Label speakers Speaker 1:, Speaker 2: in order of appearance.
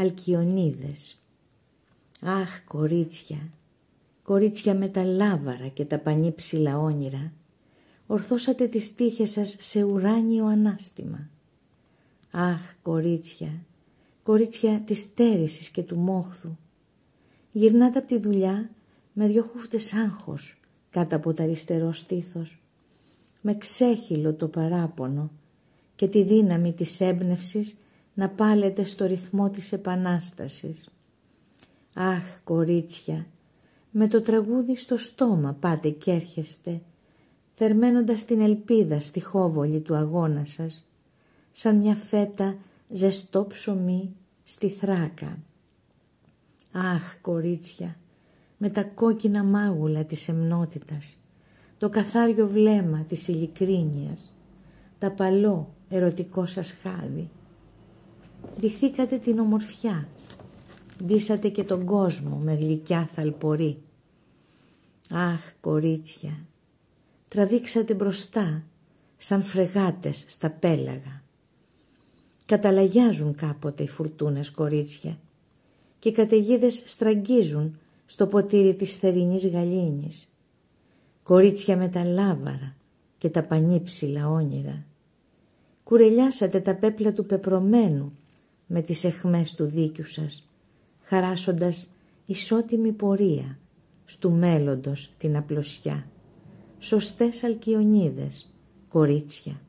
Speaker 1: αλκιονίδες. Αχ, κορίτσια, κορίτσια με τα λάβαρα και τα πανύψηλα όνειρα, ορθώσατε τις τύχες σας σε ουράνιο ανάστημα. Αχ, κορίτσια, κορίτσια της τέρησης και του μόχθου, γυρνάτε από τη δουλειά με 2 χούφτες άγχος κάτω από το αριστερό στήθος, με ξέχυλο το παράπονο και τη δύναμη της έμπνευσης να πάλετε στο ρυθμό της επανάστασης. Αχ, κορίτσια, με το τραγούδι στο στόμα πάτε κι έρχεστε, θερμαίνοντας την ελπίδα στη χόβολη του αγώνα σας, σαν μια φέτα ζεστό ψωμί στη θράκα. Αχ, κορίτσια, με τα κόκκινα μάγουλα της εμνότητας, το καθάριο βλέμμα της ειλικρίνειας, τα παλό ερωτικό σας χάδι. Ντυθήκατε την ομορφιά, ντύσατε και τον κόσμο με γλυκιά θαλπορή. Αχ, κορίτσια, τραβήξατε μπροστά σαν φρεγάτες στα πέλαγα. Καταλαγιάζουν κάποτε οι φουρτούνες, κορίτσια, και οι καταιγίδες στραγγίζουν στο ποτήρι της θερινής γαλήνης. Κορίτσια με τα λάβαρα και τα πανύψηλα όνειρα, κουρελιάσατε τα πέπλα του πεπρωμένου με τις αιχμές του δίκιου σας, χαράσοντας ισότιμη πορεία στου μέλλοντος την απλωσιά. Σωστές αλκιονίδες, κορίτσια.